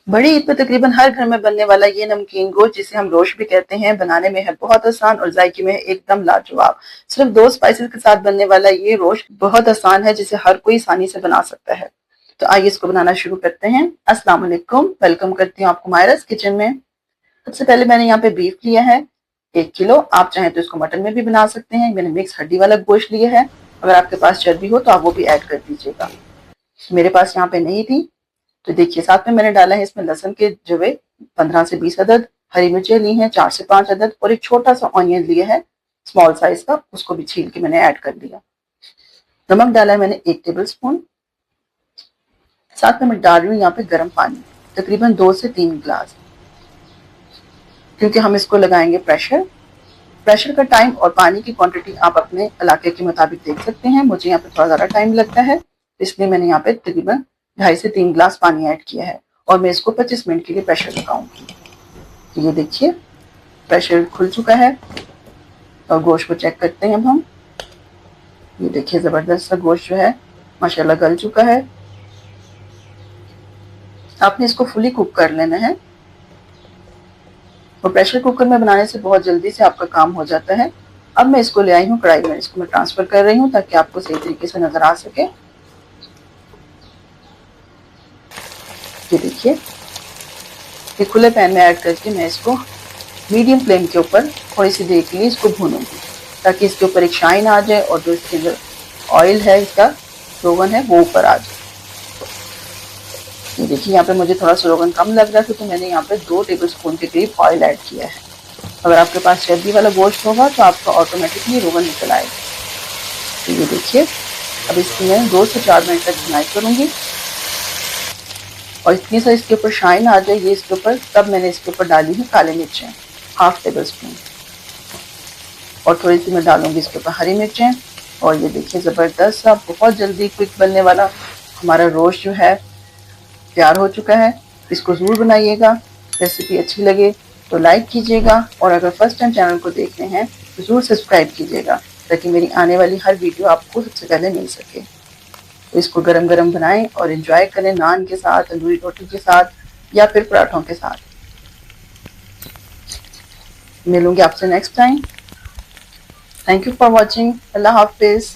बड़ी ईद पे तकरीबन हर घर में बनने वाला ये नमकीन गोश्त, जिसे हम रोश भी कहते हैं, बनाने में है बहुत आसान और जायके में है एकदम लाजवाब। सिर्फ 2 स्पाइसेस के साथ बनने वाला ये रोश बहुत आसान है, जिसे हर कोई आसानी से बना सकता है। तो आइए इसको बनाना शुरू करते हैं। अस्सलाम वालेकुम, वेलकम करती हूँ आपको मायरास किचन में। सबसे पहले मैंने यहाँ पे बीफ लिया है 1 किलो। आप चाहें तो इसको मटन में भी बना सकते हैं। मैंने मिक्स हड्डी वाला गोश्त लिया है। अगर आपके पास चर्बी हो तो आप वो भी ऐड कर दीजिएगा। मेरे पास यहाँ पे नहीं थी, तो देखिए साथ में मैंने डाला है इसमें लहसुन के जवे 15 से 20 अदद, हरी मिर्चें ली हैं 4 से 5 अदद और एक छोटा सा ऑनियन लिया है स्मॉल साइज का, उसको भी छील के मैंने ऐड कर दिया। नमक डाला है मैंने 1 टेबल स्पून। साथ में मैं डाल रही हूँ यहाँ पे गर्म पानी, तकरीबन 2 से 3 गिलास, क्योंकि हम इसको लगाएंगे प्रेशर का टाइम और पानी की क्वांटिटी आप अपने इलाके के मुताबिक देख सकते हैं। मुझे यहाँ पे थोड़ा ज़्यादा टाइम लगता है, इसलिए मैंने यहाँ पे तकरीबन 2.5 से 3 गिलास पानी ऐड किया है और मैं इसको 25 मिनट के लिए प्रेशर लगाऊंगी। तो ये देखिए प्रेशर खुल चुका है और गोश्त को चेक करते हैं अब हम। ये देखिए ज़बरदस्त सा गोश्त जो है माशाल्लाह गल चुका है। आपने इसको फुली कुक कर लेना है और प्रेशर कुकर में बनाने से बहुत जल्दी से आपका काम हो जाता है। अब मैं इसको ले आई हूँ कढ़ाई में, इसको मैं ट्रांसफर कर रही हूँ ताकि आपको सही तरीके से नजर आ सके। ये देखिए ये खुले पैन में ऐड करके मैं इसको मीडियम फ्लेम के ऊपर थोड़ी सी देर के लिए इसको भूनूंगी, ताकि इसके ऊपर एक शाइन आ जाए और जो इसके अंदर ऑयल है, इसका रोगन है, वो ऊपर आ जाए। ये देखिए यहाँ पे मुझे थोड़ा सा रोगन कम लग रहा था, तो मैंने यहाँ पे 2 टेबल स्पून के करीब ऑयल ऐड किया है। अगर आपके पास चर्बी वाला गोश्त होगा तो आपका ऑटोमेटिकली रोगन निकल आएगा। तो ये देखिए अब इसकी मैं 2 से 4 मिनट तक भुनाई करूंगी और इतनी सा इसके ऊपर शाइन आ जाए ये इसके ऊपर, तब मैंने इसके ऊपर डाली है काली मिर्चें 1/2 टेबल स्पून और थोड़ी सी मैं डालूंगी इसके ऊपर हरी मिर्चें। और ये देखिए ज़बरदस्त सा बहुत जल्दी क्विक बनने वाला हमारा रोस्ट जो है तैयार हो चुका है। इसको ज़रूर बनाइएगा। रेसिपी अच्छी लगे तो लाइक कीजिएगा और अगर फर्स्ट टाइम चैनल को देख रहे हैं तो ज़रूर सब्सक्राइब कीजिएगा, ताकि मेरी आने वाली हर वीडियो आपको सबसे पहले मिल सके। तो इसको गरम गरम बनाएं और एंजॉय करें नान के साथ, तंदूरी रोटी के साथ या फिर पराठों के साथ। मिलूंगी आपसे next time. Thank you for watching. अल्लाह हाफिज़।